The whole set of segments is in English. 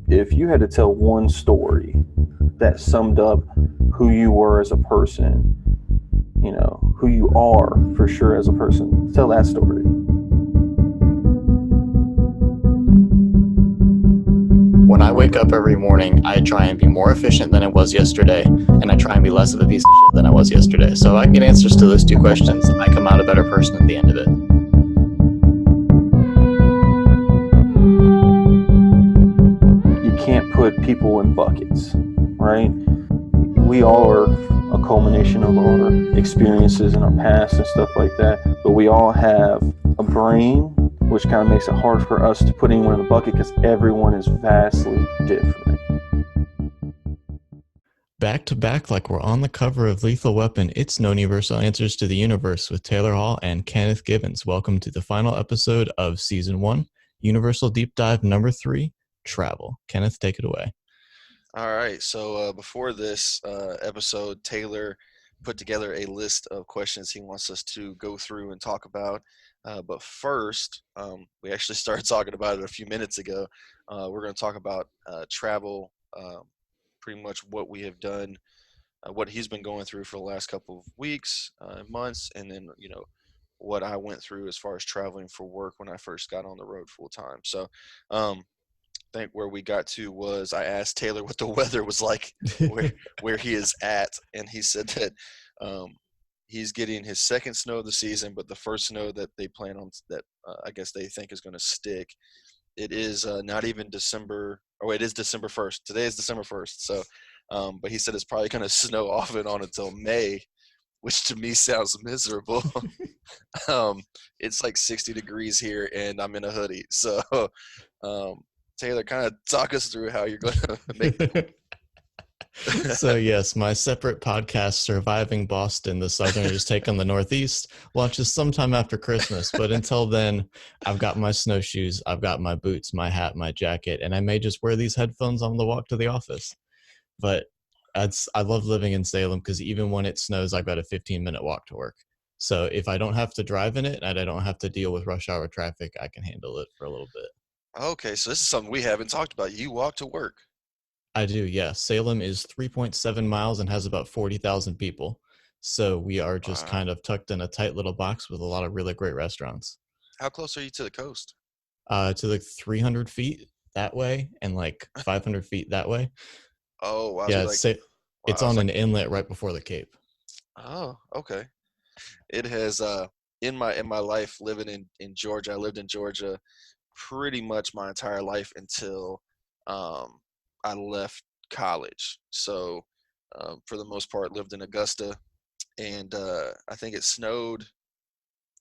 If you had to tell one story that summed up who you were as a person, who you are for sure as a person, tell that story. When I wake up every morning, I try and be more efficient than I was yesterday, and I try and be less of a piece of shit than I was yesterday. So if I can get answers to those two questions, I come out a better person at the end of it. You can't put people in buckets, right? We all are a culmination of our experiences in our past and stuff like that, but we all have a brain, which kind of makes it hard for us to put anyone in a bucket because everyone is vastly different. Back to back, like we're on the cover of Lethal Weapon, it's No Universal Answers to the Universe with Taylor Hall and Kenneth Gibbons. Welcome to the final episode of Season 1, Universal Deep Dive number 3, Travel. Kenneth, take it away. All right, so before this episode, Taylor put together a list of questions he wants us to go through and talk about. But first, we actually started talking about it a few minutes ago. We're going to talk about travel, pretty much what we have done, what he's been going through for the last couple of weeks, months, and then, what I went through as far as traveling for work when I first got on the road full time. So, I think where we got to was I asked Taylor what the weather was like where he is at, and he said that he's getting his second snow of the season, but the first snow that they plan on that I guess they think is going to stick. It is not even December. Oh, it is December 1st. Today is December 1st. So, but he said it's probably going to snow off and on until May, which to me sounds miserable. It's like 60 degrees here, and I'm in a hoodie. So, Taylor, kind of talk us through how you're going to make it. So yes, my separate podcast, Surviving Boston, the Southerners Take on the Northeast, launches sometime after Christmas. But until then, I've got my snowshoes, I've got my boots, my hat, my jacket, and I may just wear these headphones on the walk to the office. But I love living in Salem because even when it snows, I've got a 15-minute walk to work. So if I don't have to drive in it and I don't have to deal with rush hour traffic, I can handle it for a little bit. Okay, so this is something we haven't talked about. You walk to work. I do, yeah. Salem is 3.7 miles and has about 40,000 people. So we are just kind of tucked in a tight little box with a lot of really great restaurants. How close are you to the coast? To like 300 feet that way and like 500 feet that way. Oh, wow. Yeah, So it's on an inlet right before the Cape. Oh, okay. It has in my life living in Georgia. I lived in Georgia pretty much my entire life until I left college. So for the most part, lived in Augusta, and I think it snowed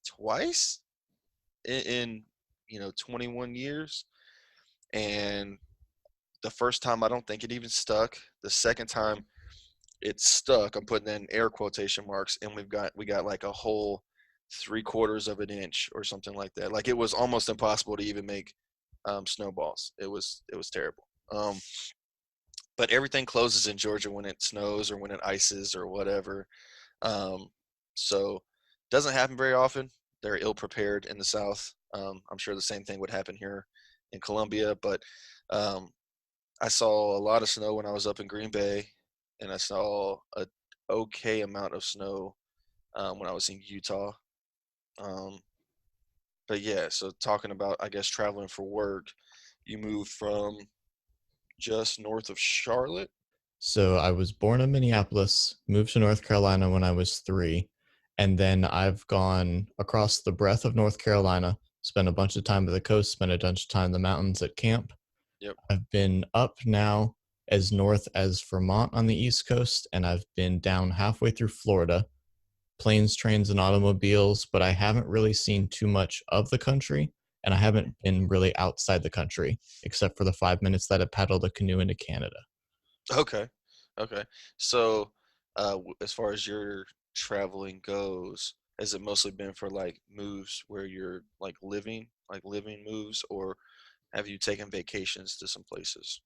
twice in 21 years. And the first time, I don't think it even stuck. The second time, it stuck. I'm putting in air quotation marks, and we got like a whole 3/4 of an inch or something like that. Like it was almost impossible to even make snowballs. It was terrible. But everything closes in Georgia when it snows or when it ices or whatever. So it doesn't happen very often. They're ill prepared in the South. I'm sure the same thing would happen here in Columbia, but I saw a lot of snow when I was up in Green Bay, and I saw a okay amount of snow when I was in Utah. But yeah, so talking about, I guess, traveling for work, you moved from just north of Charlotte. So I was born in Minneapolis, moved to North Carolina when I was 3, and then I've gone across the breadth of North Carolina, spent a bunch of time at the coast, spent a bunch of time in the mountains at camp. Yep. I've been up now as north as Vermont on the East Coast, and I've been down halfway through Florida, planes, trains, and automobiles, but I haven't really seen too much of the country, and I haven't been really outside the country, except for the 5 minutes that I paddled a canoe into Canada. Okay. So as far as your traveling goes, has it mostly been for like moves where you're like living moves, or have you taken vacations to some places?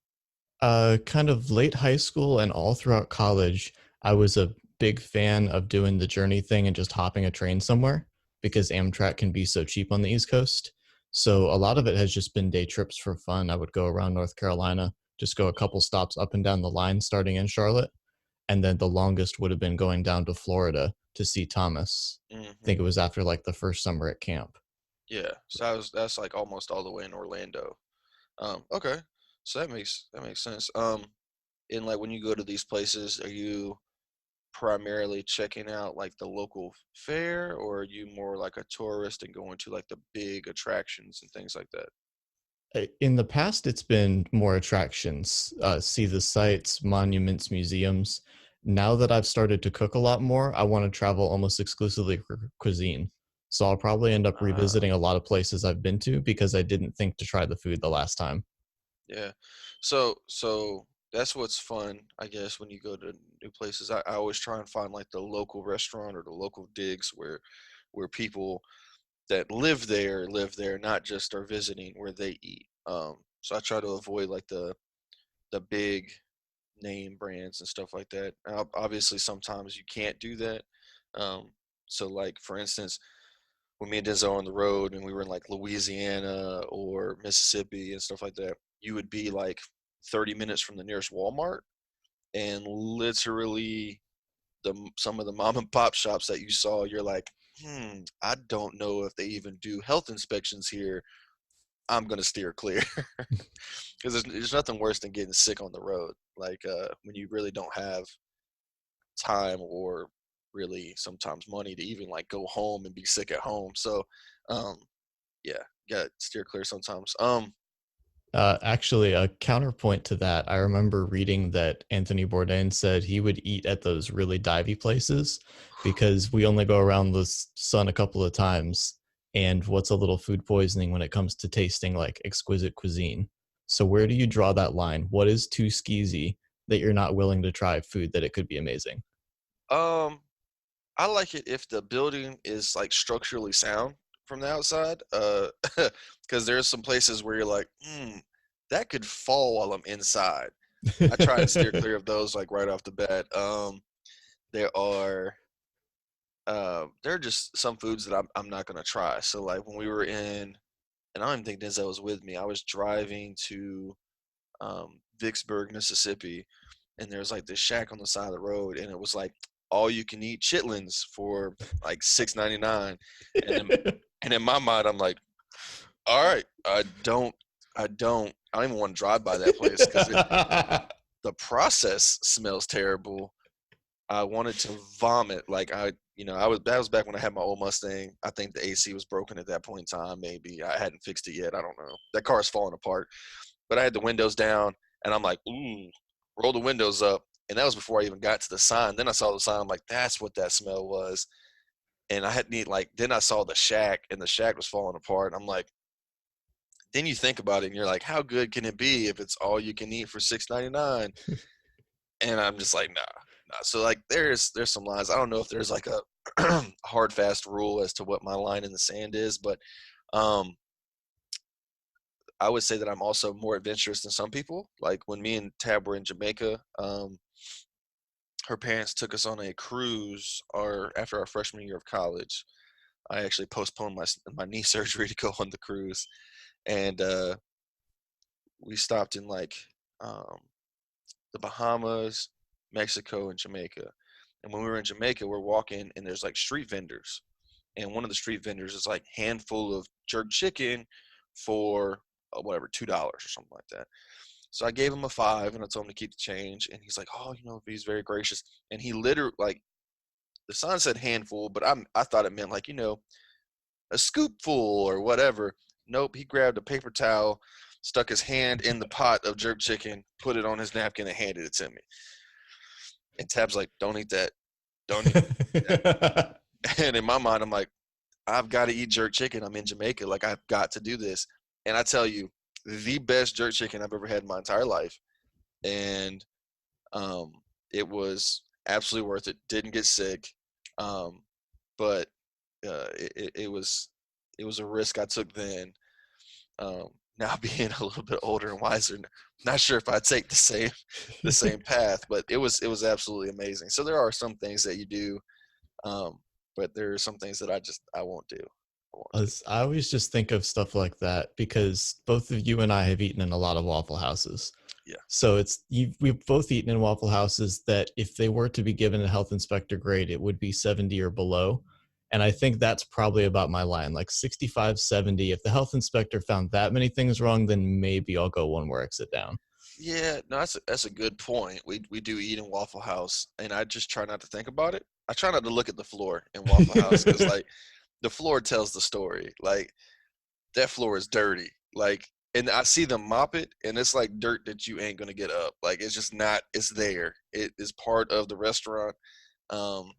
Kind of late high school and all throughout college, I was a big fan of doing the journey thing and just hopping a train somewhere. because Amtrak can be so cheap on the East Coast. So a lot of it has just been day trips for fun. I would go around North Carolina, just go a couple stops up and down the line starting in Charlotte. And then the longest would have been going down to Florida to see Thomas. I think it was after like the first summer at camp. Yeah, so that's like almost all the way in Orlando. Okay, so that makes sense. And like when you go to these places, are you primarily checking out like the local fair, or are you more like a tourist and going to like the big attractions and things like that? In the past, it's been more attractions, see the sites, monuments, museums. Now that I've started to cook a lot more, I want to travel almost exclusively for cuisine. So I'll probably end up Uh, revisiting a lot of places I've been to because I didn't think to try the food the last time. yeah. So that's what's fun, I guess, when you go to new places. I always try and find like the local restaurant or the local digs where people that live there, not just are visiting where they eat. So I try to avoid like the big name brands and stuff like that. Obviously, sometimes you can't do that. Um, so like for instance, when me and Denzel were on the road and we were in like Louisiana or Mississippi and stuff like that, you would be like 30 minutes from the nearest Walmart, and literally some of the mom and pop shops that you saw, you're like, I don't know if they even do health inspections here. I'm gonna steer clear because there's nothing worse than getting sick on the road. Like when you really don't have time or really sometimes money to even like go home and be sick at home. So um, yeah, got to steer clear sometimes. Actually, a counterpoint to that, I remember reading that Anthony Bourdain said he would eat at those really divey places because we only go around the sun a couple of times. And what's a little food poisoning when it comes to tasting like exquisite cuisine? So, where do you draw that line? What is too skeezy that you're not willing to try food that it could be amazing? Um, I like it if the building is like structurally sound from the outside, because there's some places where you're like, that could fall while I'm inside. I try and steer clear of those like right off the bat. There are there are just some foods that I'm not gonna try. So like when we were in, and I don't even think Denzel was with me. I was driving to Vicksburg, Mississippi, and there was like this shack on the side of the road, and it was like all you can eat chitlins for like $6.99, and in my mind I'm like, all right, I don't even want to drive by that place because the process smells terrible. I wanted to vomit. Like that was back when I had my old Mustang. I think the AC was broken at that point in time. Maybe I hadn't fixed it yet. I don't know. That car's falling apart. But I had the windows down, and I'm like, ooh, roll the windows up. And that was before I even got to the sign. Then I saw the sign. I'm like, that's what that smell was. And I hadn't like. Then I saw the shack, and the shack was falling apart. I'm like, then you think about it, and you're like, how good can it be if it's all you can eat for $6.99? And I'm just like, nah. So like, there's some lines. I don't know if there's like a hard fast rule as to what my line in the sand is, but um, I would say that I'm also more adventurous than some people. Like when me and Tab were in Jamaica, her parents took us on a cruise after our freshman year of college. I actually postponed my knee surgery to go on the cruise, and we stopped in like um, the Bahamas, Mexico, and Jamaica. And when we were in Jamaica, we're walking and there's like street vendors, and one of the street vendors is like handful of jerk chicken for whatever $2 or something like that. So I gave him a 5 and I told him to keep the change, and he's like, oh, he's very gracious, and he literally like the sign said handful, but I thought it meant like a scoopful or whatever. Nope, he grabbed a paper towel, stuck his hand in the pot of jerk chicken, put it on his napkin, and handed it to me. And Tab's like, don't eat that. Don't eat that. And in my mind, I'm like, I've got to eat jerk chicken. I'm in Jamaica. Like, I've got to do this. And I tell you, the best jerk chicken I've ever had in my entire life. And it was absolutely worth it. Didn't get sick. But it was a risk I took then. Now being a little bit older and wiser, not sure if I'd take the same path, but it was absolutely amazing. So there are some things that you do but there are some things that I won't do. I won't do. I always just think of stuff like that because both of you and I have eaten in a lot of Waffle Houses. Yeah. So we've both eaten in Waffle Houses that if they were to be given a health inspector grade, it would be 70 or below. And I think that's probably about my line, like 65, 70. If the health inspector found that many things wrong, then maybe I'll go one more exit down. Yeah, no, that's a good point. We do eat in Waffle House, and I just try not to think about it. I try not to look at the floor in Waffle House because like the floor tells the story. Like that floor is dirty. Like, and I see them mop it, and it's like dirt that you ain't gonna get up. Like it's just not. It's there. It is part of the restaurant. Um,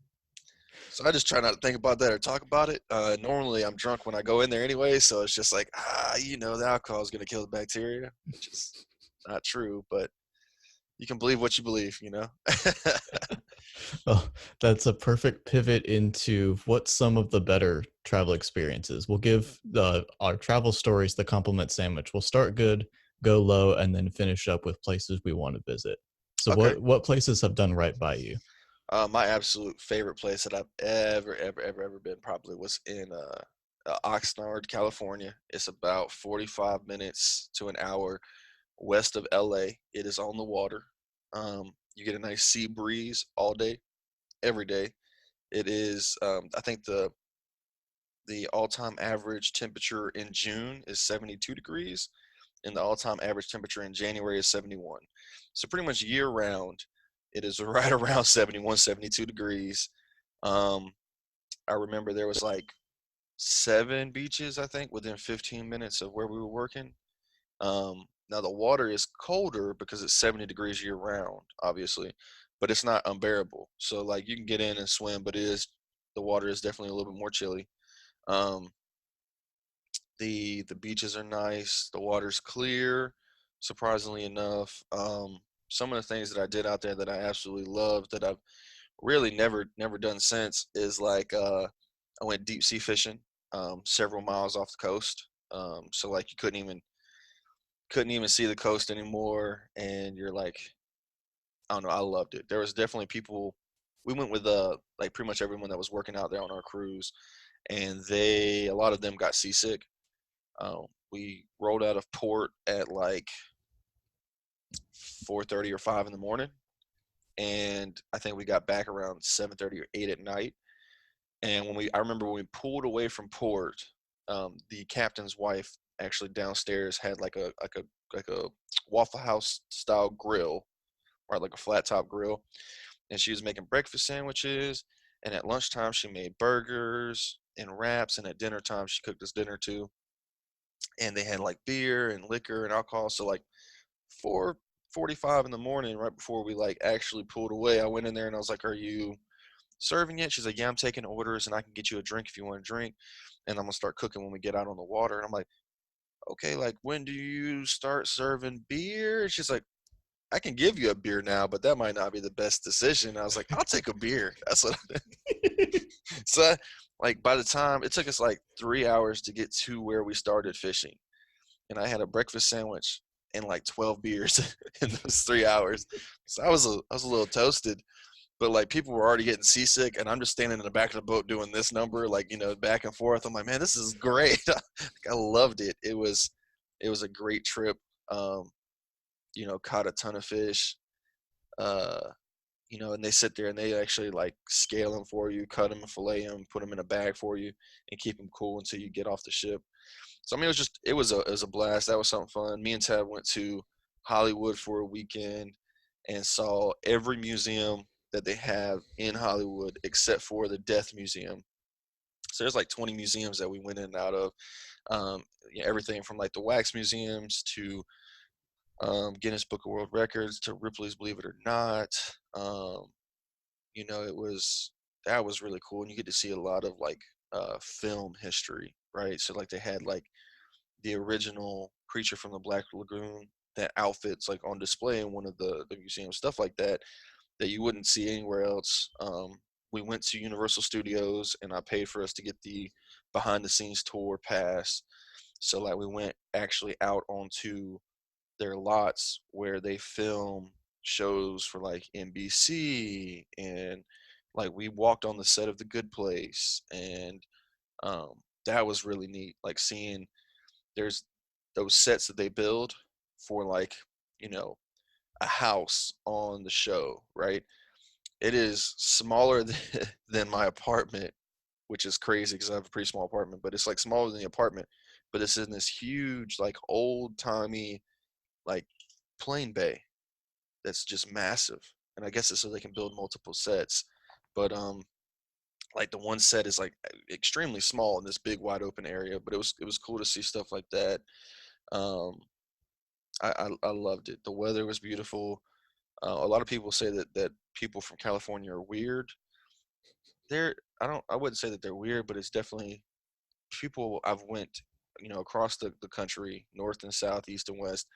so I just try not to think about that or talk about it. Normally I'm drunk when I go in there anyway, so it's just like the alcohol is gonna kill the bacteria, which is not true, but you can believe what you believe. Well, that's a perfect pivot into what's some of the better travel experiences. We'll give our travel stories the compliment sandwich. We'll start good, go low, and then finish up with places we want to visit. So, Okay. what places have done right by you? My absolute favorite place that I've ever been probably was in Oxnard, California. It's about 45 minutes to an hour west of LA. It is on the water. You get a nice sea breeze all day, every day. It is, I think the all-time average temperature in June is 72 degrees, and the all-time average temperature in January is 71. So pretty much year round, it is right around 71, 72 degrees. Um, I remember there was like 7 beaches, I think, within 15 minutes of where we were working. Now the water is colder because it's 70 degrees year round, obviously, but it's not unbearable. So like you can get in and swim, but the water is definitely a little bit more chilly. Um, the beaches are nice, the water's clear, surprisingly enough. Some of the things that I did out there that I absolutely loved that I've really never done since is like I went deep sea fishing several miles off the coast. So like you couldn't even see the coast anymore, and you're like, I don't know, I loved it. There was definitely people. We went with like pretty much everyone that was working out there on our cruise, and a lot of them got seasick. We rolled out of port at like 4:30 or 5 in the morning, and I think we got back around 7:30 or 8 at night. And I remember when we pulled away from port, the captain's wife actually downstairs had like a Waffle House style grill, or like a flat top grill, and she was making breakfast sandwiches. And at lunchtime, she made burgers and wraps, and at dinner time, she cooked us dinner too. And they had like beer and liquor and alcohol. So like 4:45 in the morning, right before we like actually pulled away, I went in there and I was like, "Are you serving yet?" She's like, "Yeah, I'm taking orders, and I can get you a drink if you want to drink, and I'm gonna start cooking when we get out on the water." And I'm like, "Okay, like when do you start serving beer?" And she's like, "I can give you a beer now, but that might not be the best decision." I was like, "I'll take a beer." That's what I did. So like by the time it took us like 3 hours to get to where we started fishing, and I had a breakfast sandwich and like 12 beers in those 3 hours. So I was a little toasted, but like people were already getting seasick, and I'm just standing in the back of the boat doing this number, like back and forth. I'm like, man, this is great. I loved it. It was a great trip. Um, caught a ton of fish. Uh, and they sit there and they actually like scale them for you, cut them and fillet them, put them in a bag for you, and keep them cool until you get off the ship. So I mean, it was a blast. That was something fun. Me and Tab went to Hollywood for a weekend and saw every museum that they have in Hollywood except for the Death Museum. So there's like 20 museums that we went in and out of. Everything from like the wax museums to Guinness Book of World Records to Ripley's Believe It or Not. Um, that was really cool, and you get to see a lot of like film history, right? So like they had like the original Creature from the Black Lagoon, that outfit's like on display in one of the museums, stuff like that you wouldn't see anywhere else. We went to Universal Studios, and I paid for us to get the behind the scenes tour pass. So like we went actually out onto their lots where they film shows for like NBC and Like we walked on the set of The Good Place, and um, that was really neat. Like seeing there's those sets that they build for like you know a house on the show, right? It is smaller than my apartment, which is crazy because I have a pretty small apartment, but it's like smaller than the apartment, but it's in this huge, like old timey, like plane bay that's just massive. And I guess it's so they can build multiple sets. But like the one set is like extremely small in this big wide open area, but it was cool to see stuff like that. Um, I loved it. The weather was beautiful. A lot of people say that people from California are weird. They're I wouldn't say that they're weird, but it's definitely people I've went, across the country, north and south, east and west.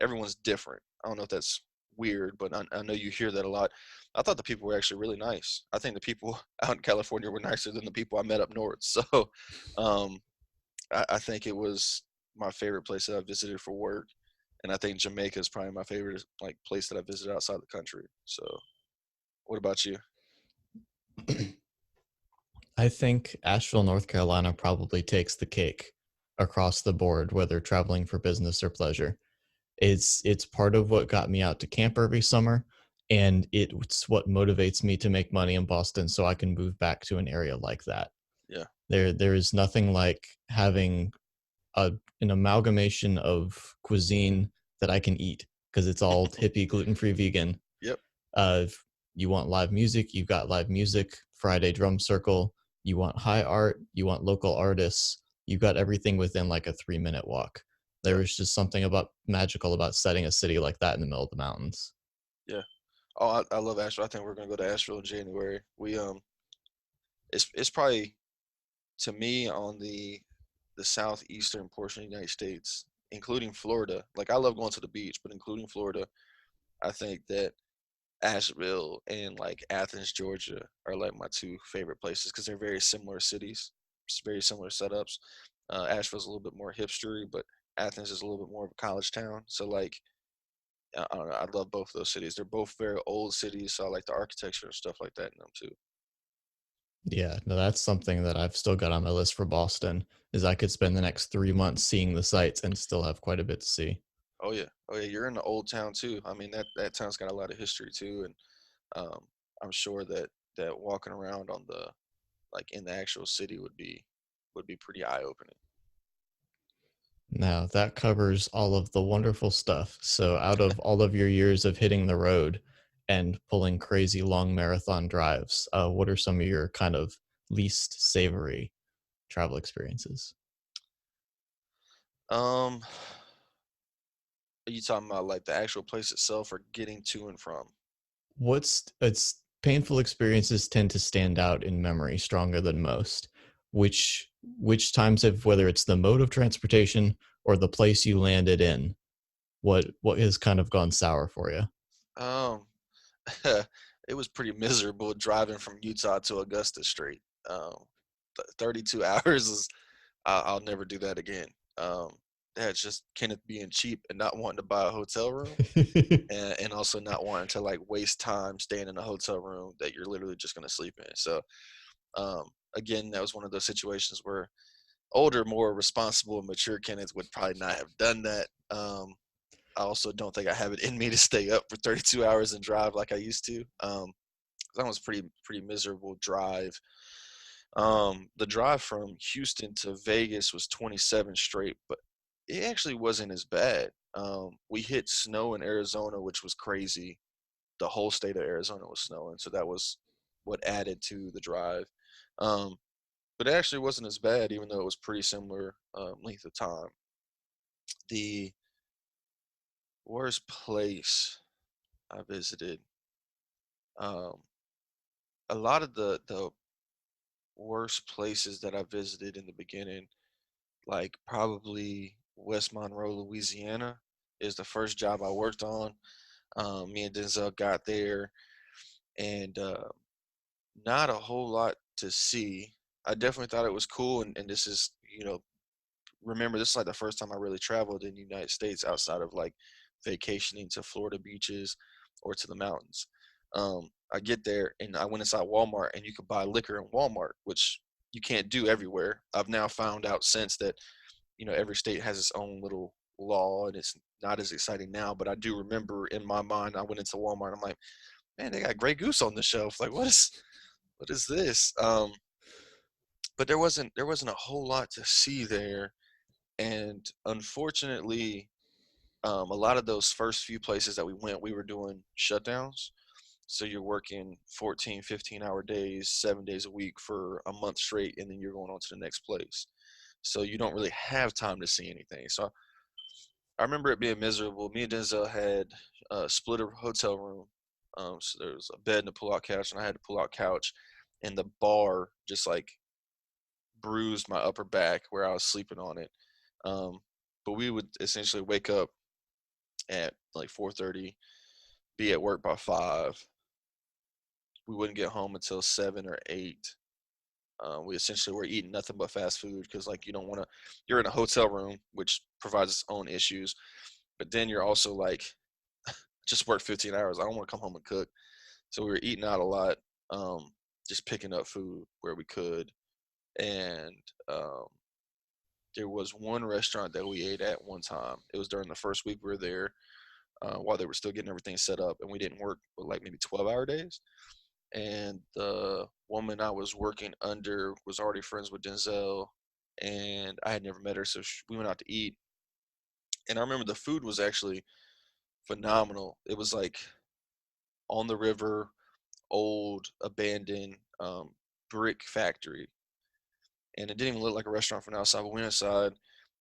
Everyone's different. I don't know if that's weird, but I know you hear that a lot. I thought the people were actually really nice. I think the people out in California were nicer than the people I met up north. So, um, I think it was my favorite place that I visited for work, and I think Jamaica is probably my favorite like place that I visited outside the country. So, what about you? I think Asheville, North Carolina probably takes the cake across the board, whether traveling for business or pleasure. It's part of what got me out to camp every summer, and it's what motivates me to make money in Boston so I can move back to an area like that. Yeah. There is nothing like having a an amalgamation of cuisine that I can eat because it's all hippie, gluten-free, vegan. Yep. If you want live music, you've got live music, Friday drum circle. You want high art, you want local artists. You've got everything within like a 3-minute walk. There Yep. is just something about magical about setting a city like that in the middle of the mountains. Yeah. Oh, I love Asheville. I think we're gonna go to Asheville in January. It's probably to me on the southeastern portion of the United States, including Florida. Like I love going to the beach, but including Florida, I think that Asheville and like Athens, Georgia, are like my two favorite places because they're very similar cities, very similar setups. Asheville's a little bit more hipstery, but Athens is a little bit more of a college town. So like I don't know, I love both those cities. They're both very old cities, so I like the architecture and stuff like that in them too. Yeah, no, that's something that I've still got on my list for Boston, is I could spend the next 3 months seeing the sights and still have quite a bit to see. Oh yeah, you're in the old town too. I mean that town's got a lot of history too, and um, I'm sure that walking around on the like in the actual city would be pretty eye opening. Now, that covers all of the wonderful stuff. So, out of all of your years of hitting the road and pulling crazy long marathon drives, what are some of your kind of least savory travel experiences? Um, are you talking about like the actual place itself or getting to and from? What's it's painful experiences tend to stand out in memory stronger than most. Which times have, whether it's the mode of transportation or the place you landed in, what has kind of gone sour for you? Um, it was pretty miserable driving from Utah to Augusta straight. 32 hours is I'll never do that again. Um, that's just Kenneth being cheap and not wanting to buy a hotel room, and also not wanting to like waste time staying in a hotel room that you're literally just gonna sleep in. So again, that was one of those situations where older, more responsible and mature Kenneth would probably not have done that. I also don't think I have it in me to stay up for 32 hours and drive like I used to. That was pretty miserable drive. The drive from Houston to Vegas was 27 straight, but it actually wasn't as bad. We hit snow in Arizona, which was crazy. The whole state of Arizona was snowing, so that was what added to the drive. Um, but it actually wasn't as bad, even though it was pretty similar length of time. The worst place I visited, um, a lot of the worst places that I visited in the beginning, like probably West Monroe, Louisiana, is the first job I worked on. Me and Denzel got there, and not a whole lot to see. I definitely thought it was cool, and this is, remember this is like the first time I really traveled in the United States outside of like vacationing to Florida beaches or to the mountains. I get there and I went inside Walmart, and you could buy liquor in Walmart, which you can't do everywhere. I've now found out since that, every state has its own little law, and it's not as exciting now. But I do remember in my mind, I went into Walmart. I'm like, man, they got Grey Goose on the shelf. Like, what is this? But there wasn't a whole lot to see there, and unfortunately, a lot of those first few places that we went, we were doing shutdowns. So you're working 14, 15-hour days, 7 days a week for a month straight, and then you're going on to the next place. So you don't really have time to see anything. So I remember it being miserable. Me and Denzel had split a hotel room. So there was a bed and a pull-out couch, and I had a pull-out couch, and the bar just like bruised my upper back where I was sleeping on it. But we would essentially wake up at like 4:30, be at work by 5. We wouldn't get home until 7 or 8. We essentially were eating nothing but fast food because, like, you don't want to. You're in a hotel room, which provides its own issues, but then you're also like, just work 15 hours. I don't want to come home and cook, so we were eating out a lot, just picking up food where we could, and there was one restaurant that we ate at one time. It was during the first week we were there, while they were still getting everything set up, and we didn't work but like maybe 12-hour days. And the woman I was working under was already friends with Denzel, and I had never met her, so we went out to eat. And I remember the food was actually phenomenal. It was like on the river, old, abandoned brick factory, and it didn't even look like a restaurant from the outside. We went inside,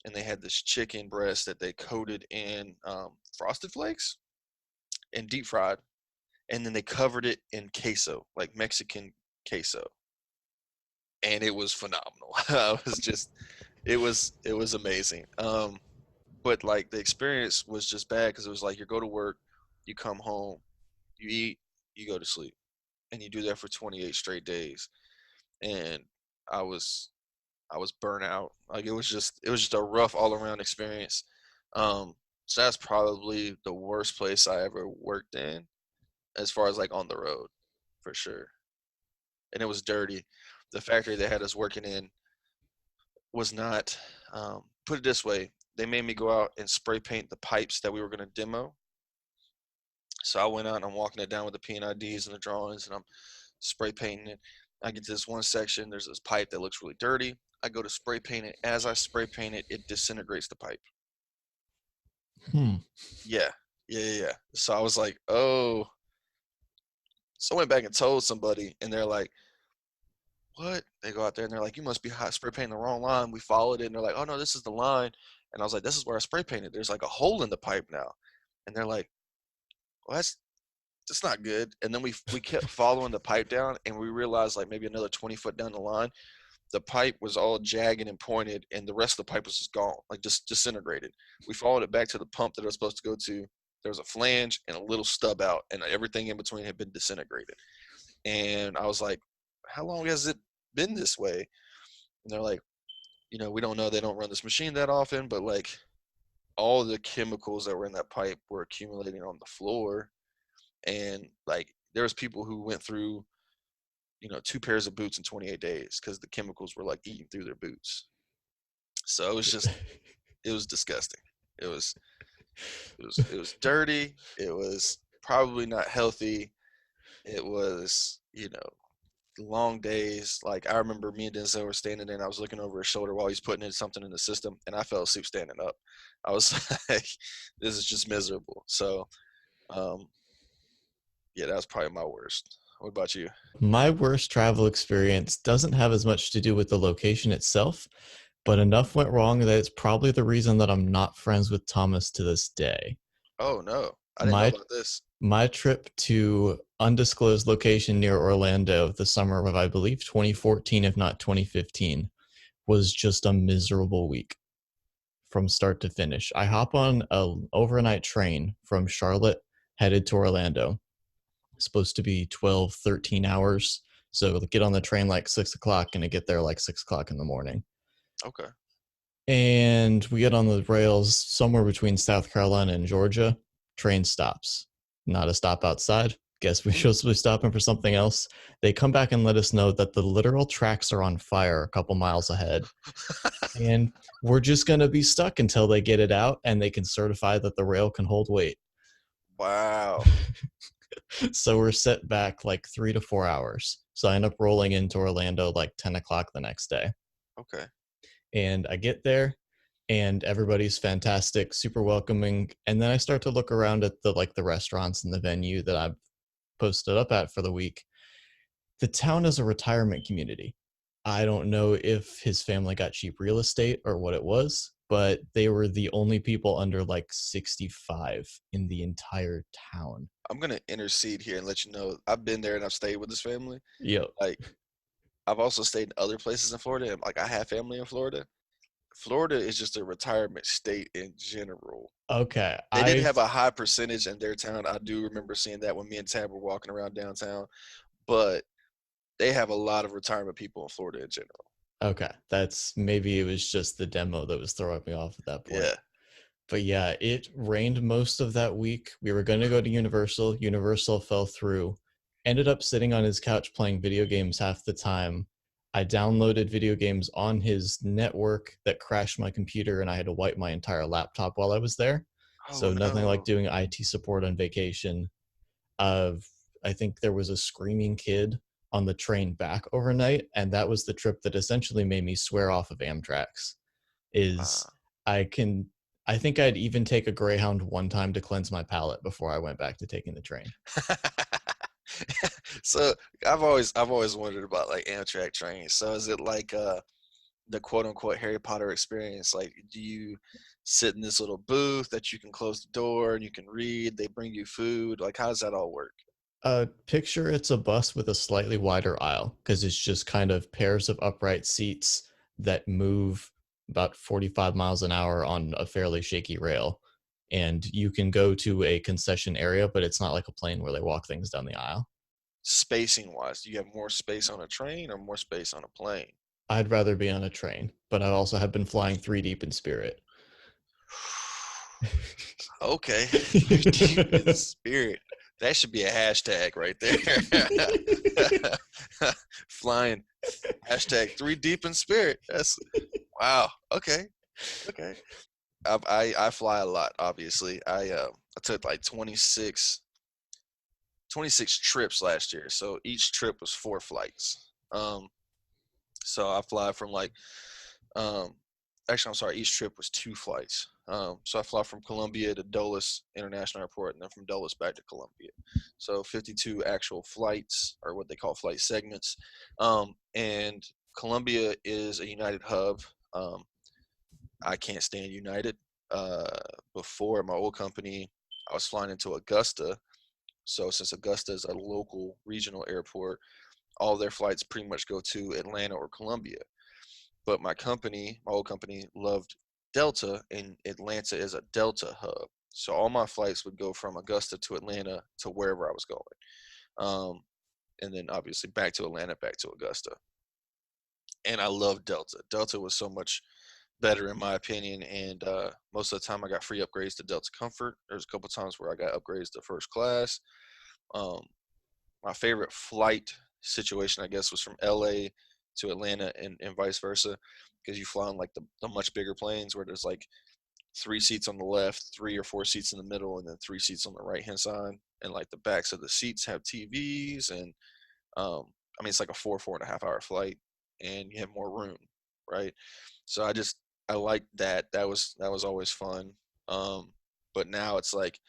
and they had this chicken breast that they coated in Frosted Flakes and deep fried, and then they covered it in queso, like Mexican queso, and it was phenomenal. I was just, it was amazing. But like the experience was just bad because it was like you go to work, you come home, you eat, you go to sleep, and you do that for 28 straight days, and I was I was burnt out. Like it was just a rough all around experience. So that's probably the worst place I ever worked in, as far as like on the road, for sure. And it was dirty. The factory they had us working in was not. Put it this way, they made me go out and spray paint the pipes that we were going to demo. So I went out and I'm walking it down with the P&IDs and the drawings, and I'm spray painting it. I get to this one section. There's this pipe that looks really dirty. I go to spray paint it. As I spray paint it, it disintegrates the pipe. Hmm. Yeah, yeah. So I was like, oh. So I went back and told somebody, and they're like, what? They go out there and they're like, you must be hot spray painting the wrong line. We followed it, and they're like, oh no, this is the line. And I was like, this is where I spray painted. There's like a hole in the pipe now. And they're like, well, that's not good. And then we kept following the pipe down, and we realized like maybe another 20 foot down the line, the pipe was all jagged and pointed, and the rest of the pipe was just gone, like just disintegrated. We followed it back to the pump that it was supposed to go to. There was a flange and a little stub out, and everything in between had been disintegrated. And I was like, how long has it been this way? And they're like, we don't know. They don't run this machine that often, but like all the chemicals that were in that pipe were accumulating on the floor. And like there was people who went through 2 pairs of boots in 28 days because the chemicals were like eating through their boots. So it was disgusting. It was dirty. It was probably not healthy. It was long days. Like I remember me and Denzel were standing there, and I was looking over his shoulder while he's putting in something in the system, and I fell asleep standing up. I was like, this is just miserable. So yeah, that was probably my worst. What about you? My worst travel experience doesn't have as much to do with the location itself, but enough went wrong that it's probably the reason that I'm not friends with Thomas to this day. Oh no, I didn't know My about this. my trip to undisclosed location near Orlando the summer of, I believe, 2014, if not 2015, was just a miserable week from start to finish. I hop on a overnight train from Charlotte headed to Orlando. It's supposed to be 12, 13 hours. So get on the train like 6 o'clock and I get there like 6 o'clock in the morning. Okay. And we get on the rails somewhere between South Carolina and Georgia. Train stops. Not a stop outside, guess we supposed to be stopping for something else. They come back and let us know that the literal tracks are on fire a couple miles ahead. And we're just going to be stuck until they get it out and they can certify that the rail can hold weight. Wow. So we're set back like 3 to 4 hours. So I end up rolling into Orlando like 10 o'clock the next day. Okay. And I get there and everybody's fantastic, super welcoming. And then I start to look around at the restaurants and the venue that I've posted up at for the week. The town is a retirement community. I don't know if his family got cheap real estate or what it was, but they were the only people under like 65 in the entire town. I'm gonna intercede here and let you know I've been there and I've stayed with this family. Yep. Like, I've also stayed in other places in Florida. And, like, I have family in Florida. Florida is just a retirement state in general. Okay. They didn't have a high percentage in their town. I do remember seeing that when me and Tab were walking around downtown, but they have a lot of retirement people in Florida in general. Okay. Maybe it was just the demo that was throwing me off at that point. Yeah. But yeah, it rained most of that week. We were going to go to Universal. Universal fell through. Ended up sitting on his couch playing video games half the time. I downloaded video games on his network that crashed my computer, and I had to wipe my entire laptop while I was there. So nothing like doing IT support on vacation. I think there was a screaming kid on the train back overnight, and that was the trip that essentially made me swear off of Amtrak's. I think I'd even take a Greyhound one time to cleanse my palate before I went back to taking the train. So I've always wondered about like Amtrak trains. So is it like the quote unquote Harry Potter experience? Like, do you sit in this little booth that you can close the door and you can read? They bring you food. Like, how does that all work? Picture it's a bus with a slightly wider aisle because it's just kind of pairs of upright seats that move about 45 miles an hour on a fairly shaky rail. And you can go to a concession area, but it's not like a plane where they walk things down the aisle. Spacing wise, do you have more space on a train or more space on a plane? I'd rather be on a train, but I also have been flying 3 deep in Spirit. Okay. 3 deep in Spirit. That should be a hashtag right there. Flying hashtag 3 deep in Spirit. That's wow. Okay. I fly a lot. Obviously, I took like 26 trips last year. So each trip was 4 flights. So I fly from like actually, I'm sorry, each trip was 2 flights. So I fly from Columbia to Dulles International Airport and then from Dulles back to Columbia. So 52 actual flights, or what they call flight segments. And Columbia is a United hub. I can't stand United. Before my old company, I was flying into Augusta. So since Augusta is a local regional airport, all their flights pretty much go to Atlanta or Columbia. But my old company, loved Delta, and Atlanta is a Delta hub. So all my flights would go from Augusta to Atlanta to wherever I was going. And then obviously back to Atlanta, back to Augusta. And I love Delta. Delta was so much better in my opinion, and most of the time I got free upgrades to Delta Comfort. There's a couple times where I got upgrades to first class. My favorite flight situation, I guess, was from LA to Atlanta and vice versa, because you fly on like the much bigger planes where there's like 3 seats on the left, 3 or 4 seats in the middle, and then 3 seats on the right hand side, and like the backs of the seats have TVs, and I mean, it's like a 4.5 hour flight, and you have more room, right? So I like that. That was always fun. But now it's like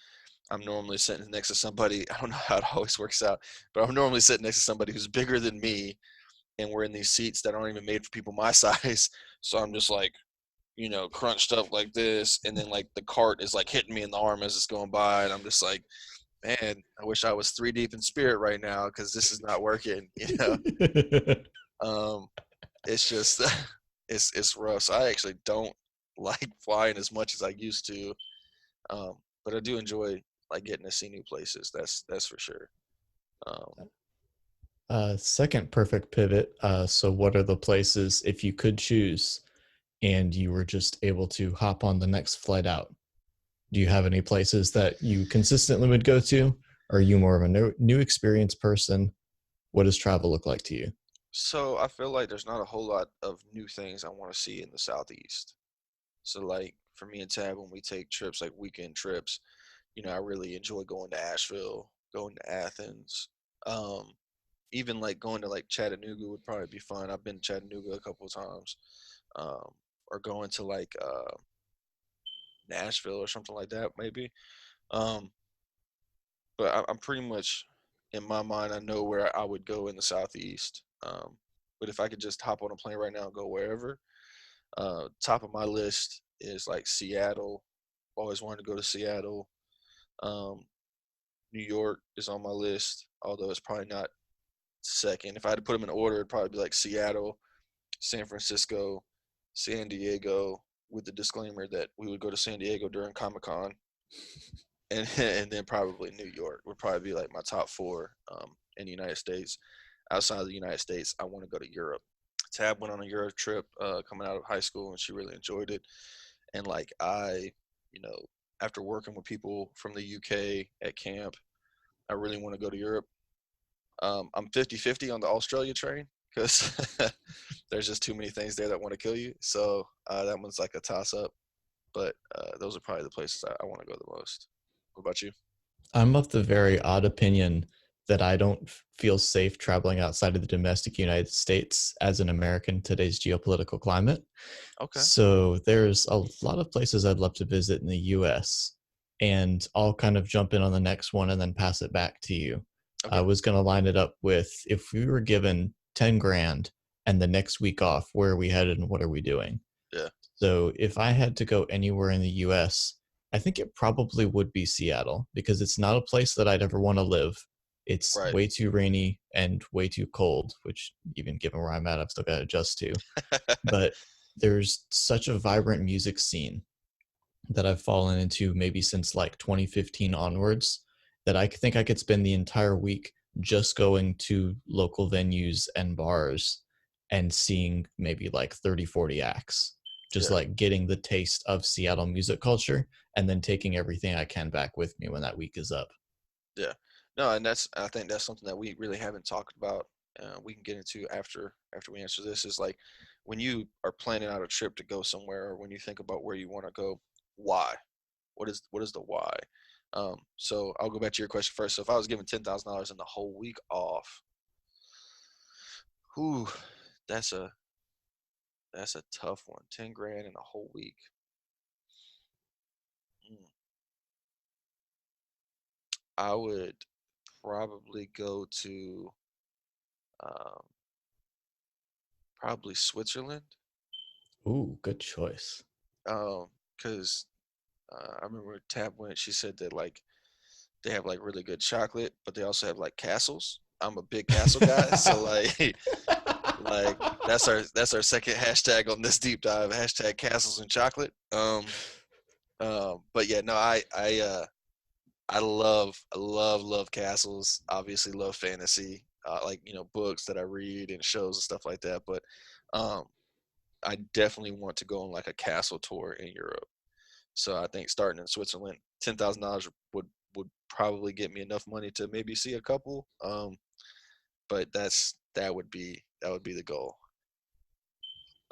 I'm normally sitting next to somebody. I don't know how it always works out, but I'm normally sitting next to somebody who's bigger than me, and we're in these seats that aren't even made for people my size. So I'm just like, crunched up like this, and then like the cart is like hitting me in the arm as it's going by, and I'm just like, man, I wish I was 3 deep in Spirit right now because this is not working. It's just it's rough. So I actually don't like flying as much as I used to, but I do enjoy like getting to see new places. That's for sure. Second perfect pivot. So what are the places, if you could choose and you were just able to hop on the next flight out? Do you have any places that you consistently would go to, Are you more of a new experience person? What does travel look like to you? So I feel like there's not a whole lot of new things I want to see in the Southeast. So like for me and Tab, when we take trips, like weekend trips, I really enjoy going to Asheville, going to Athens. Um, Even like going to like Chattanooga would probably be fun. I've been to Chattanooga a couple of times. Um, or going to like Nashville or something like that, maybe. Um, but I'm pretty much in my mind, I know where I would go in the Southeast. But if I could just hop on a plane right now and go wherever, top of my list is like Seattle. Always wanted to go to Seattle. Um, New York is on my list, although it's probably not second. If I had to put them in order, it'd probably be like Seattle, San Francisco, San Diego, with the disclaimer that we would go to San Diego during Comic Con, and and then probably New York would probably be like my top four in the United States. Outside of the United States, I want to go to Europe. Tab went on a Europe trip coming out of high school, and she really enjoyed it. And like you know, after working with people from the UK at camp, I really want to go to Europe. I'm 50-50 on the Australia train because there's just too many things there that want to kill you. So that one's like a toss up. But those are probably the places I want to go the most. What about you? I'm of the very odd opinion that I don't feel safe traveling outside of the domestic United States as an American in today's geopolitical climate. Okay. So there's a lot of places I'd love to visit in the US, and I'll kind of jump in on the next one and then pass it back to you. I Okay. was going to line it up with, if we were given 10 grand and the next week off, where are we headed and what are we doing? Yeah. So if I had to go anywhere in the US, I think it probably would be Seattle, because it's not a place that I'd ever want to live. It's Right. way too rainy and way too cold, which, even given where I'm at, I've still got to adjust to. But there's such a vibrant music scene that I've fallen into maybe since like 2015 onwards, that I think I could spend the entire week just going to local venues and bars and seeing maybe like 30, 40 acts, just Yeah. like getting the taste of Seattle music culture and then taking everything I can back with me when that week is up. Yeah. No, and I think that's something that we really haven't talked about. We can get into after we answer this. Is like when you are planning out a trip to go somewhere, or when you think about where you want to go, why? What is the why? So I'll go back to your question first. So if I was given $10,000 and the whole week off, whew, that's a tough one. 10 grand in a whole week. Mm. I would probably go to um, probably Switzerland. Ooh, good choice. Because I remember Tab went. She said that like they have like really good chocolate, but they also have like castles. I'm a big castle guy, so like that's our second hashtag on this deep dive. Hashtag castles and chocolate. But yeah, no, I love castles. Obviously, love fantasy. Like books that I read and shows and stuff like that. But um, I definitely want to go on like a castle tour in Europe. So I think starting in Switzerland, $10,000 would probably get me enough money to maybe see a couple. But that would be the goal.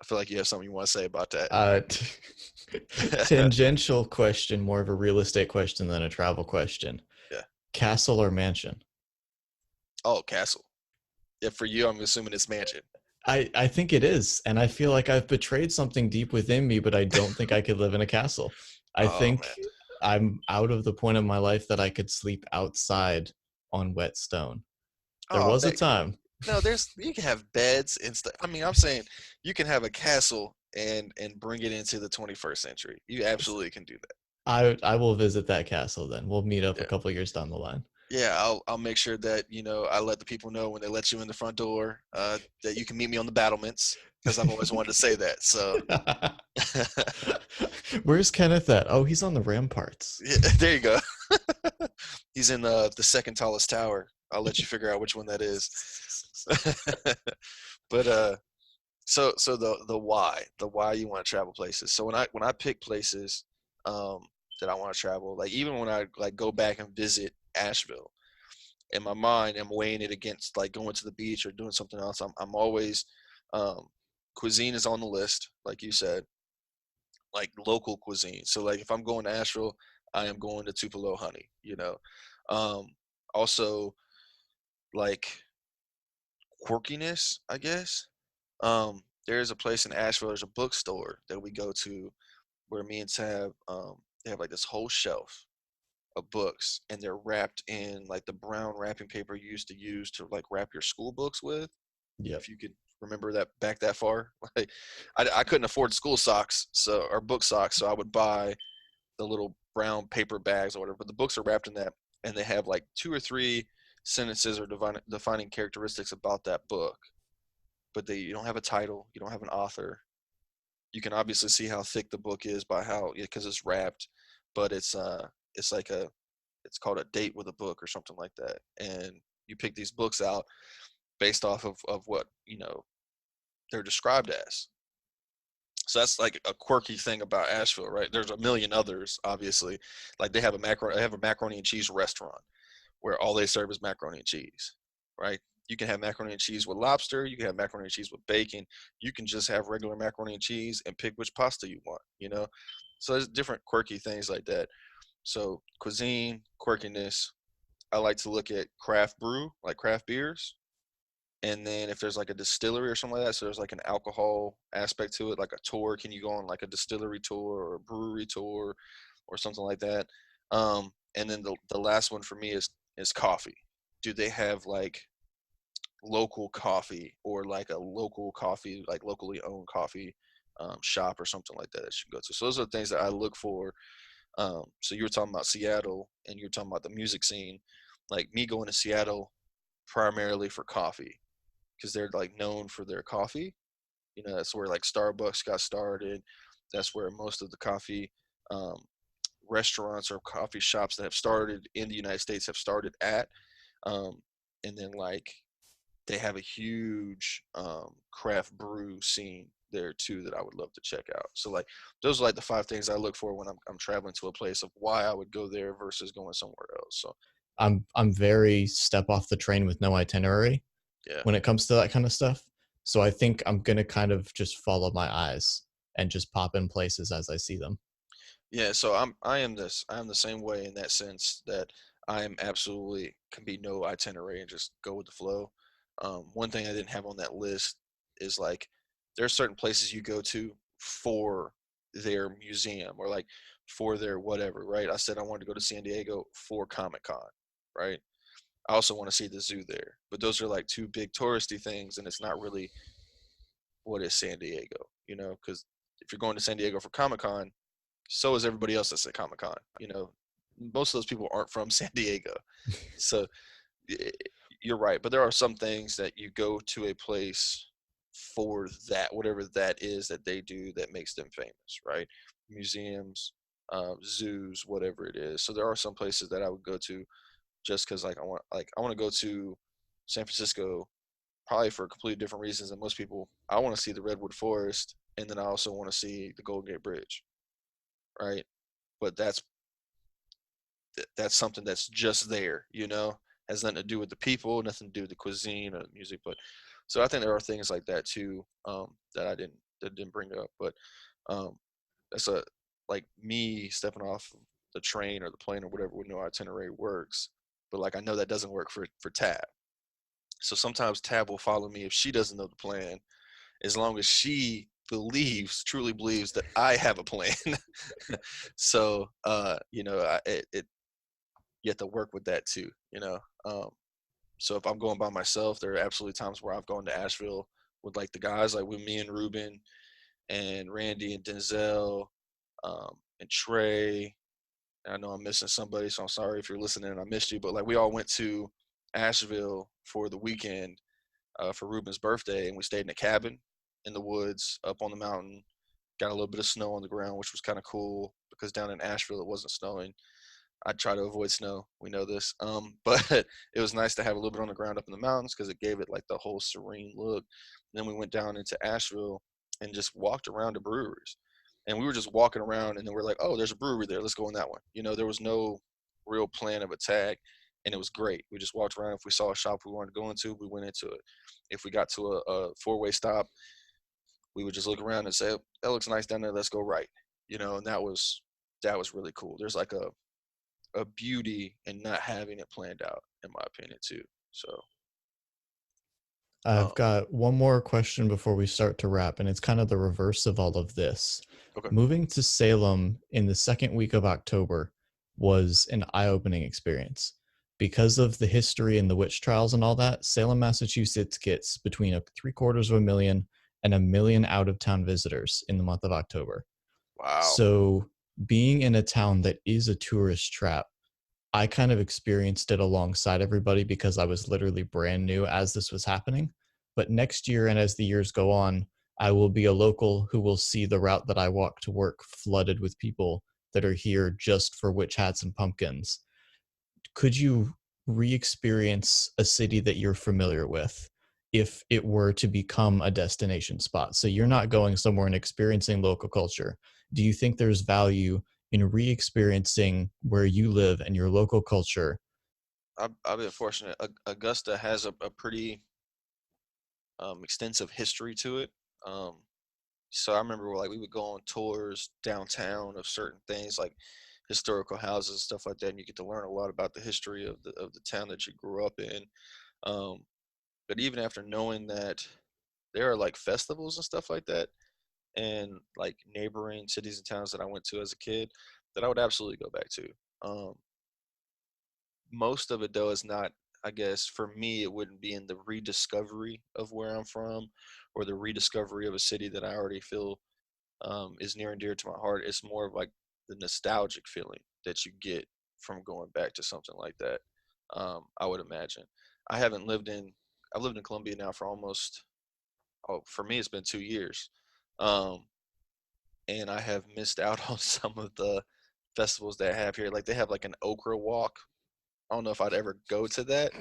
I feel like you have something you want to say about that. Tangential question, more of a real estate question than a travel question. Yeah. Castle or mansion? Oh, castle. Yeah, for you, I'm assuming it's mansion. I think it is. And I feel like I've betrayed something deep within me, but I don't think I could live in a castle. I Oh think man. I'm out of the point of my life that I could sleep outside on wet stone. There Oh, was a time. no, you can have beds and stuff. I mean, I'm saying you can have a castle and bring it into the 21st century. You absolutely can do that. I will visit that castle then. We'll meet up a Yeah. couple years down the line. Yeah, I'll make sure that I let the people know when they let you in the front door that you can meet me on the battlements, because I've always wanted to say that. So Where's Kenneth at? Oh, he's on the ramparts. yeah, there you go. He's in the second tallest tower. I'll let you figure out which one that is. But so the why you want to travel places. So when I pick places that I want to travel, like even when I like go back and visit Asheville, in my mind, I'm weighing it against like going to the beach or doing something else. I'm always, cuisine is on the list, like you said, like local cuisine. So like if I'm going to Asheville, I am going to Tupelo Honey, you know. Um, Also, like quirkiness, I guess. There's a place in Asheville, there's a bookstore that we go to where me and Tab, they have like this whole shelf of books, and they're wrapped in like the brown wrapping paper you used to use to like wrap your school books with. Yep. If you could remember that back that far, like I couldn't afford school socks, so or book socks, so I would buy the little brown paper bags or whatever. But the books are wrapped in that, and they have like 2 or 3 sentences or defining characteristics about that book. But you don't have a title, you don't have an author. You can obviously see how thick the book is by how, yeah, because it's wrapped, but it's like it's called a date with a book or something like that, and you pick these books out based off of what they're described as. So that's like a quirky thing about Asheville, right? There's a million others, obviously. Like they have a macaroni and cheese restaurant where all they serve is macaroni and cheese, right? You can have macaroni and cheese with lobster. You can have macaroni and cheese with bacon. You can just have regular macaroni and cheese and pick which pasta you want, you know? So there's different quirky things like that. So cuisine, quirkiness. I like to look at craft brew, like craft beers. And then if there's like a distillery or something like that, so there's like an alcohol aspect to it, like a tour. Can you go on like a distillery tour or a brewery tour or something like that? And then the last one for me is coffee. Do they have like local coffee or like a local coffee, like locally owned coffee shop or something like that that you can go to? So those are the things that I look for. So you were talking about Seattle and you were talking about the music scene. Like me going to Seattle primarily for coffee because they're like known for their coffee. You know, that's where like Starbucks got started. That's where most of the coffee um, restaurants or coffee shops that have started in the United States have started at. Um, and then like they have a huge craft brew scene there too that I would love to check out. So like those are like the 5 things I look for when I'm traveling to a place of why I would go there versus going somewhere else. So I'm very step off the train with no itinerary yeah. when it comes to that kind of stuff. So I think I'm gonna kind of just follow my eyes and just pop in places as I see them. Yeah, so I am the same way in that sense that I am absolutely can be no itinerary and just go with the flow. One thing I didn't have on that list is like there are certain places you go to for their museum or like for their whatever, right? I said I wanted to go to San Diego for Comic Con, right? I also want to see the zoo there, but those are like 2 big touristy things, and it's not really what is San Diego, you know? Because if you're going to San Diego for Comic Con, so is everybody else that's at Comic Con. You know, most of those people aren't from San Diego, so y- you're right. But there are some things that you go to a place for that, whatever that is that they do that makes them famous, right? Museums, zoos, whatever it is. So there are some places that I would go to just because, like I want to go to San Francisco probably for completely different reasons than most people. I want to see the Redwood Forest, and then I also want to see the Golden Gate Bridge, right? But that's something that's just there, you know, has nothing to do with the people, nothing to do with the cuisine or the music. But so I think there are things like that too, that didn't bring up. But um, that's a like me stepping off the train or the plane or whatever with no itinerary works. But like I know that doesn't work for Tab. So sometimes Tab will follow me if she doesn't know the plan, as long as she truly believes that I have a plan. So you have to work with that too, you know. So if I'm going by myself, there are absolutely times where I've gone to Asheville with like the guys, like with me and Ruben and Randy and Denzel and Trey. And I know I'm missing somebody, so I'm sorry if you're listening and I missed you. But like we all went to Asheville for the weekend for Ruben's birthday, and we stayed in a cabin in the woods up on the mountain. Got a little bit of snow on the ground, which was kind of cool because down in Asheville it wasn't snowing. I try to avoid snow. We know this. But it was nice to have a little bit on the ground up in the mountains because it gave it like the whole serene look. And then we went down into Asheville and just walked around the breweries. And we were just walking around, and then we're like, oh, there's a brewery there. Let's go in that one. You know, there was no real plan of attack. and it was great. We just walked around. If we saw a shop we wanted to go into, we went into it. If we got to a four-way stop, we would just look around and say, "Oh, that looks nice down there. Let's go right." And that was really cool. There's like a beauty in not having it planned out, in my opinion, too. So, I've um, got one more question before we start to wrap, and it's kind of the reverse of all of this. okay. Moving to Salem in the second week of October was an eye-opening experience. Because of the history and the witch trials and all that, Salem, Massachusetts gets between 750,000 and 1 million out-of-town visitors in the month of October. Wow. So being in a town that is a tourist trap, I kind of experienced it alongside everybody because I was literally brand new as this was happening. But next year, and as the years go on, I will be a local who will see the route that I walk to work flooded with people that are here just for witch hats and pumpkins. Could you re-experience a city that you're familiar with if it were to become a destination spot? So you're not going somewhere and experiencing local culture. Do you think there's value in re-experiencing where you live and your local culture? I've been fortunate. Augusta has a pretty extensive history to it. Um, so I remember like we would go on tours downtown of certain things like historical houses and stuff like that, and you get to learn a lot about the history of the town that you grew up in. Um, but even after knowing that there are like festivals and stuff like that, and like neighboring cities and towns that I went to as a kid, that I would absolutely go back to. Um, Most of it though is not, I guess for me it wouldn't be in the rediscovery of where I'm from or the rediscovery of a city that I already feel is near and dear to my heart. It's more of like the nostalgic feeling that you get from going back to something like that. I would imagine. I haven't lived in I've lived in Columbia now for almost, oh, for me it's been 2 years. Um, and I have missed out on some of the festivals they have here. Like they have like an okra walk. I don't know if I'd ever go to that,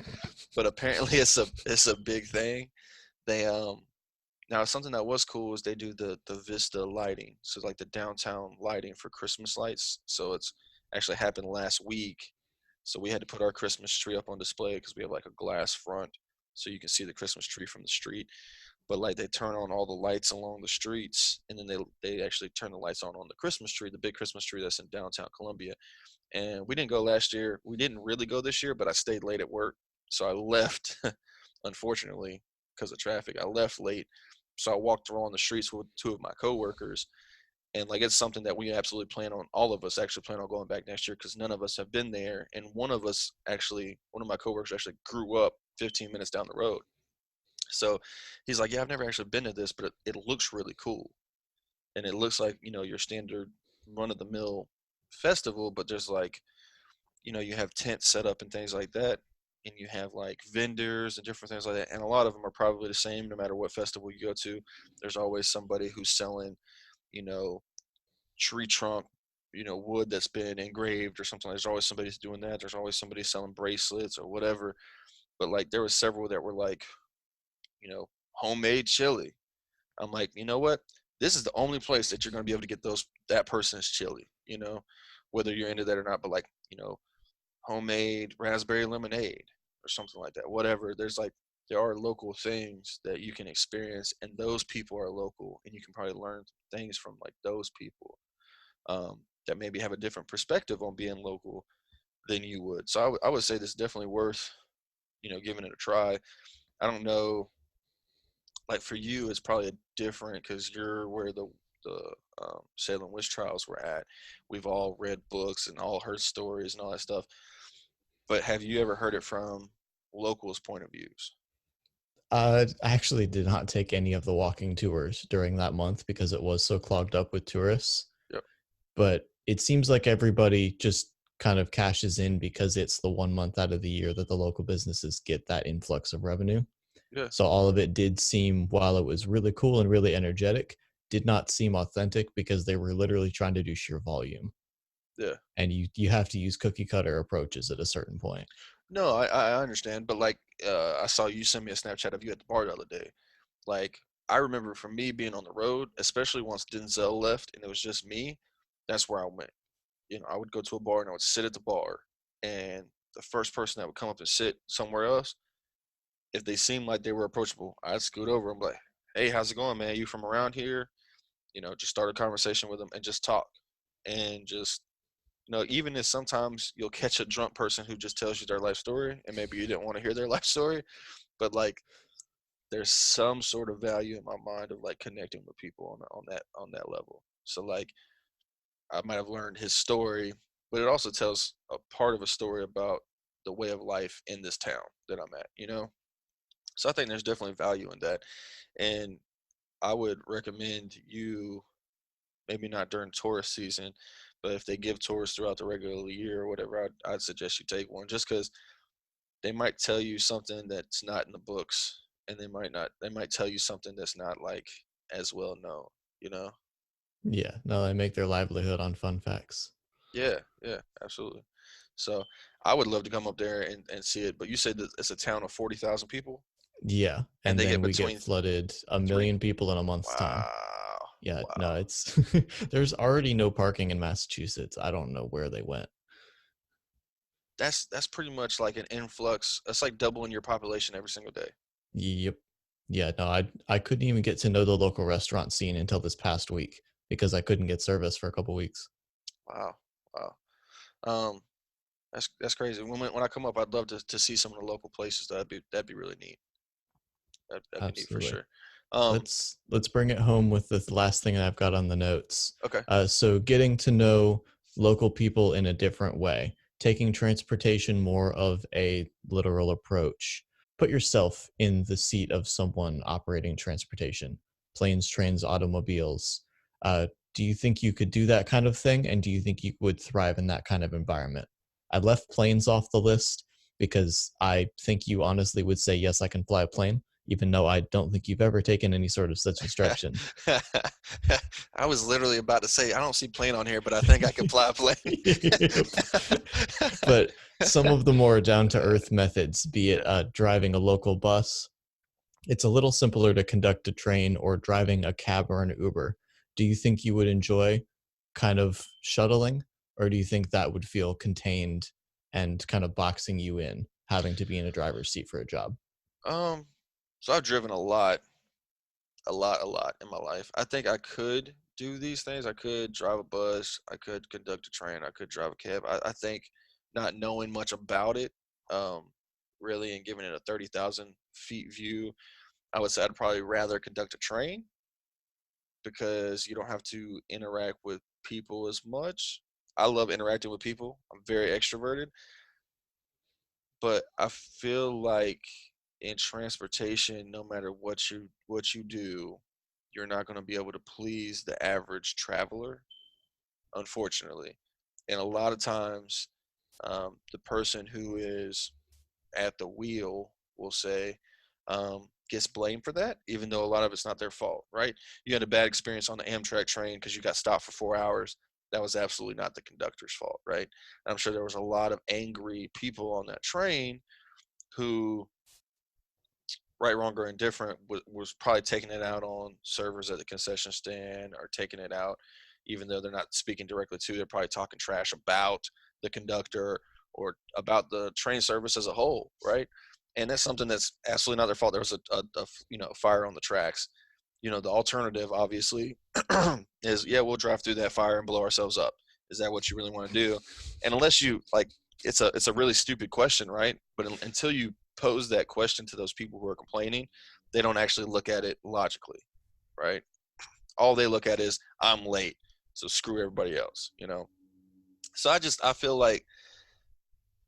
but apparently it's a big thing. They Now something that was cool is they do the Vista lighting, so like the downtown lighting for Christmas lights. So it's actually happened last week. So we had to put our Christmas tree up on display because we have like a glass front, so you can see the Christmas tree from the street. But like they turn on all the lights along the streets, and then they actually turn the lights on the Christmas tree, the big Christmas tree that's in downtown Columbia. And we didn't go last year. We didn't really go this year, but I stayed late at work, so I left. Unfortunately, because of traffic, I left late. So I walked around the streets with two of my coworkers, and like it's something that we absolutely plan on. All of us actually plan on going back next year because none of us have been there. And one of my coworkers actually grew up 15 minutes down the road. So he's like, "Yeah, I've never actually been to this, but it looks really cool, and it looks like your standard run of the mill festival, but there's like." You have tents set up and things like that, and you have like vendors and different things like that. And a lot of them are probably the same no matter what festival you go to. There's always somebody who's selling, you know, tree trunk, wood that's been engraved or something. There's always somebody who's doing that. There's always somebody selling bracelets or whatever. But like there was several that were like, homemade chili. I'm like, you know what? This is the only place that you're going to be able to get that person's chili, whether you're into that or not. But like, homemade raspberry lemonade or something like that. Whatever. There are local things that you can experience, and those people are local, and you can probably learn things from like those people that maybe have a different perspective on being local than you would. So I would say this is definitely worth giving it a try. I don't know, like for you, it's probably different because you're where the Salem witch trials were at. We've all read books and all heard stories and all that stuff. But have you ever heard it from locals' point of views? I actually did not take any of the walking tours during that month because it was so clogged up with tourists. Yep. But it seems like everybody just kind of cashes in because it's the 1 month out of the year that the local businesses get that influx of revenue. Yeah. So all of it did seem, while it was really cool and really energetic, did not seem authentic because they were literally trying to do sheer volume. Yeah. And you have to use cookie cutter approaches at a certain point. No, I understand, but like I saw you send me a Snapchat of you at the bar the other day. Like I remember for me being on the road, especially once Denzel left and it was just me, that's where I went. I would go to a bar and I would sit at the bar, and the first person that would come up and sit somewhere else, if they seemed like they were approachable, I'd scoot over and be like, "Hey, how's it going, man? You from around here?" Just start a conversation with them and just talk. And just, even if sometimes you'll catch a drunk person who just tells you their life story and maybe you didn't want to hear their life story, but like there's some sort of value in my mind of like connecting with people on that level. So like I might have learned his story, but it also tells a part of a story about the way of life in this town that I'm at. So I think there's definitely value in that. And I would recommend you, maybe not during tourist season, but if they give tours throughout the regular year or whatever, I'd suggest you take one, just because they might tell you something that's not in the books, and they might tell you something that's not like as well known, you know? Yeah, no, they make their livelihood on fun facts. Yeah, yeah, absolutely. So I would love to come up there and see it, but you said that it's a town of 40,000 people Yeah, and and they then get we get between flooded a three. million people in a month's time. Wow. Yeah, no, Wow. it's there's already no parking in Massachusetts. I don't know where they went. That's pretty much like an influx. It's like doubling your population every single day. Yep. Yeah, no, I couldn't even get to know the local restaurant scene until this past week because I couldn't get service for a couple weeks. Wow. Wow. Um, that's crazy. When I come up, I'd love to see some of the local places. That'd be really neat. That'd be neat for Absolutely. sure. Um, Let's bring it home with this last thing that I've got on the notes. okay. So getting to know local people in a different way, taking transportation more of a literal approach. Put yourself in the seat of someone operating transportation, planes, trains, automobiles. Do you think you could do that kind of thing? And do you think you would thrive in that kind of environment? I left planes off the list because I think you honestly would say, yes, I can fly a plane, even though I don't think you've ever taken any sort of such instruction. I was literally about to say I don't see plane on here, but I think I can fly a plane. But some of the more down to earth methods, be it driving a local bus, it's a little simpler to conduct a train, or driving a cab or an Uber. Do you think you would enjoy kind of shuttling, or do you think that would feel contained and kind of boxing you in, having to be in a driver's seat for a job? um, so I've driven a lot in my life. I think I could do these things. I could drive a bus. I could conduct a train. I could drive a cab. I think not knowing much about it, um, really, and giving it a 30,000 feet view, I would say I'd probably rather conduct a train because you don't have to interact with people as much. I love interacting with people. I'm very extroverted, but I feel like in transportation, no matter what you do, you're not going to be able to please the average traveler, unfortunately. And a lot of times, the person who is at the wheel will say, gets blamed for that, even though a lot of it's not their fault, right? You had a bad experience on the Amtrak train because you got stopped for 4 hours. That was absolutely not the conductor's fault, right? And I'm sure there was a lot of angry people on that train who, right, wrong, or indifferent, was probably taking it out on servers at the concession stand, or taking it out, even though they're not speaking directly to, they're probably talking trash about the conductor or about the train service as a whole, right? And that's something that's absolutely not their fault. There was a fire on the tracks. The alternative, obviously, is, yeah, we'll drive through that fire and blow ourselves up. Is that what you really want to do? And unless you like, it's a really stupid question, right? But until you pose that question to those people who are complaining, they don't actually look at it logically, right? All they look at is, I'm late, so screw everybody else. So I feel like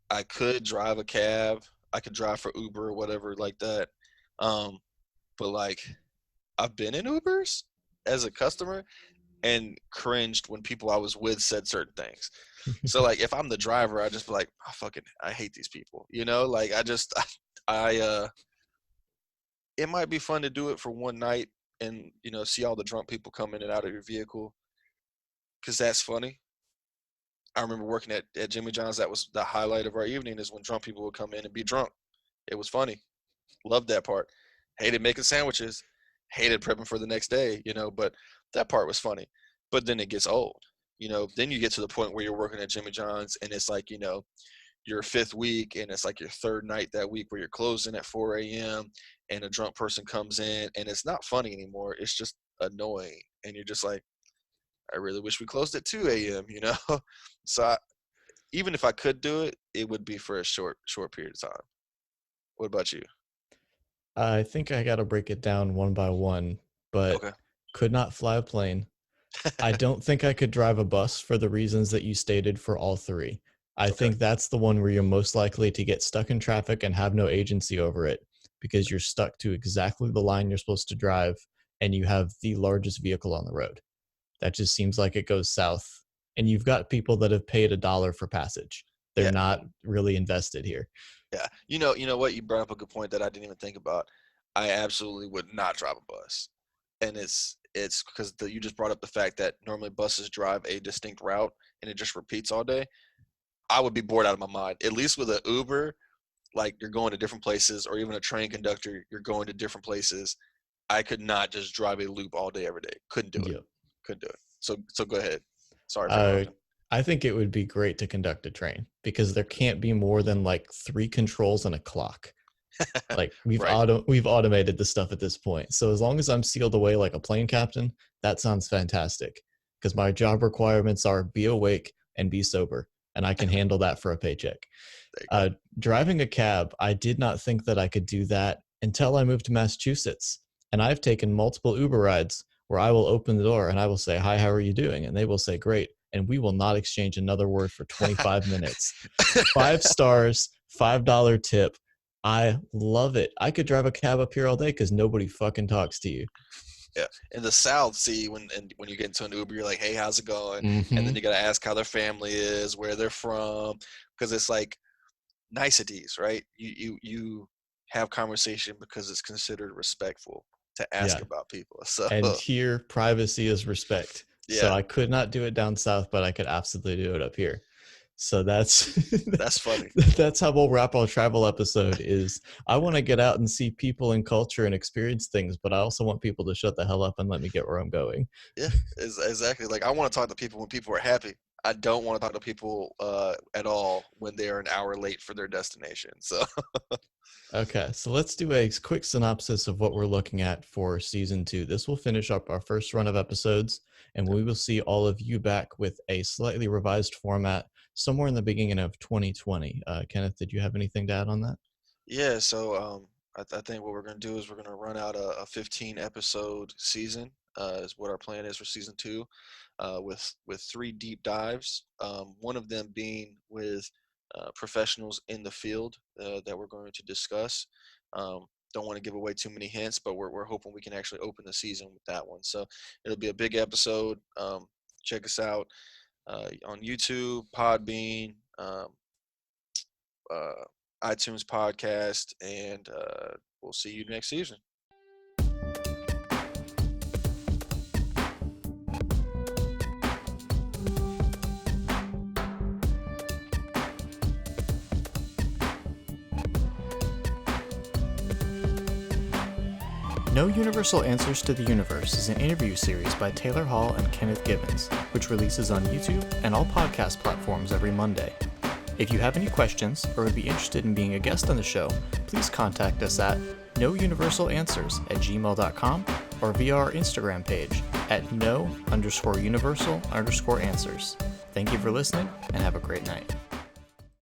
I could drive a cab, I could drive for Uber or whatever like that. Um, but like I've been in Ubers as a customer and cringed when people I was with said certain things. So like if I'm the driver, I just be like, I hate these people. Like I it might be fun to do it for one night and see all the drunk people come in and out of your vehicle, because that's funny. I remember working at Jimmy John's. That was the highlight of our evening, is when drunk people would come in and be drunk. It was funny. Loved that part. Hated making sandwiches. Hated prepping for the next day, but that part was funny. But then it gets old. Then you get to the point where you're working at Jimmy John's and it's like, your 5th week and it's like your 3rd night that week where you're closing at 4 a.m. and a drunk person comes in, and it's not funny anymore. It's just annoying. And you're just like, I really wish we closed at 2 a.m., you know? So even if I could do it, it would be for a short period of time. What about you? I think I got to break it down one by one, but Okay. could not fly a plane. I don't think I could drive a bus for the reasons that you stated for all three. I think that's the one where you're most likely to get stuck in traffic and have no agency over it because you're stuck to exactly the line you're supposed to drive and you have the largest vehicle on the road. That just seems like it goes south. And you've got people that have paid $1 for passage. They're Yeah. not really invested here. Yeah. You know what? You brought up a good point that I didn't even think about. I absolutely would not drive a bus. And it's because you just brought up the fact that normally buses drive a distinct route and it just repeats all day. I would be bored out of my mind. At least with an Uber, like you're going to different places, or even a train conductor, you're going to different places. I could not just drive a loop all day, every day. Couldn't do it. Yep. Couldn't do it. So go ahead. Sorry for interrupting. I think it would be great to conduct a train because there can't be more than like 3 controls and a clock. Like we've automated the stuff at this point. So as long as I'm sealed away like a plane captain, that sounds fantastic. Because my job requirements are be awake and be sober, and I can handle that for a paycheck. Driving a cab, I did not think that I could do that until I moved to Massachusetts. And I've taken multiple Uber rides where I will open the door and I will say, "Hi, how are you doing?" And they will say, "Great." And we will not exchange another word for 25 minutes. 5 stars, $5 tip. I love it. I could drive a cab up here all day because nobody fucking talks to you. Yeah. In the South, see, when you get into an Uber, you're like, "Hey, how's it going?" Mhm. And then you got to ask how their family is, where they're from, because it's like niceties, right? You have conversation because it's considered respectful to ask Yeah. about people. So And here, privacy is respect. So yeah, I could not do it down south, but I could absolutely do it up here. So that's that's funny. that's how we'll wrap our travel episode. Is I want to get out and see people and culture and experience things, but I also want people to shut the hell up and let me get where I'm going. Yeah, exactly. Like I want to talk to people when people are happy. I don't want to talk to people at all when they're an hour late for their destination. So Okay, so let's do a quick synopsis of what we're looking at for season 2. This will finish up our first run of episodes, and we will see all of you back with a slightly revised format somewhere in the beginning of 2020. Kenneth, did you have anything to add on that? yeah, so I think what we're gonna do is we're gonna run out a 15 episode season. Is what our plan is for season 2, with 3 deep dives. One of them being with professionals in the field that we're going to discuss. Don't want to give away too many hints, but we're hoping we can actually open the season with that one. So it'll be a big episode. Check us out on YouTube, Podbean, iTunes podcast, and we'll see you next season. No Universal Answers to the Universe is an interview series by Taylor Hall and Kenneth Gibbons, which releases on YouTube and all podcast platforms every Monday. If you have any questions or would be interested in being a guest on the show, please contact us at nouniversalanswers@gmail.com or via our Instagram page at no_universal_answers. Thank you for listening and have a great night.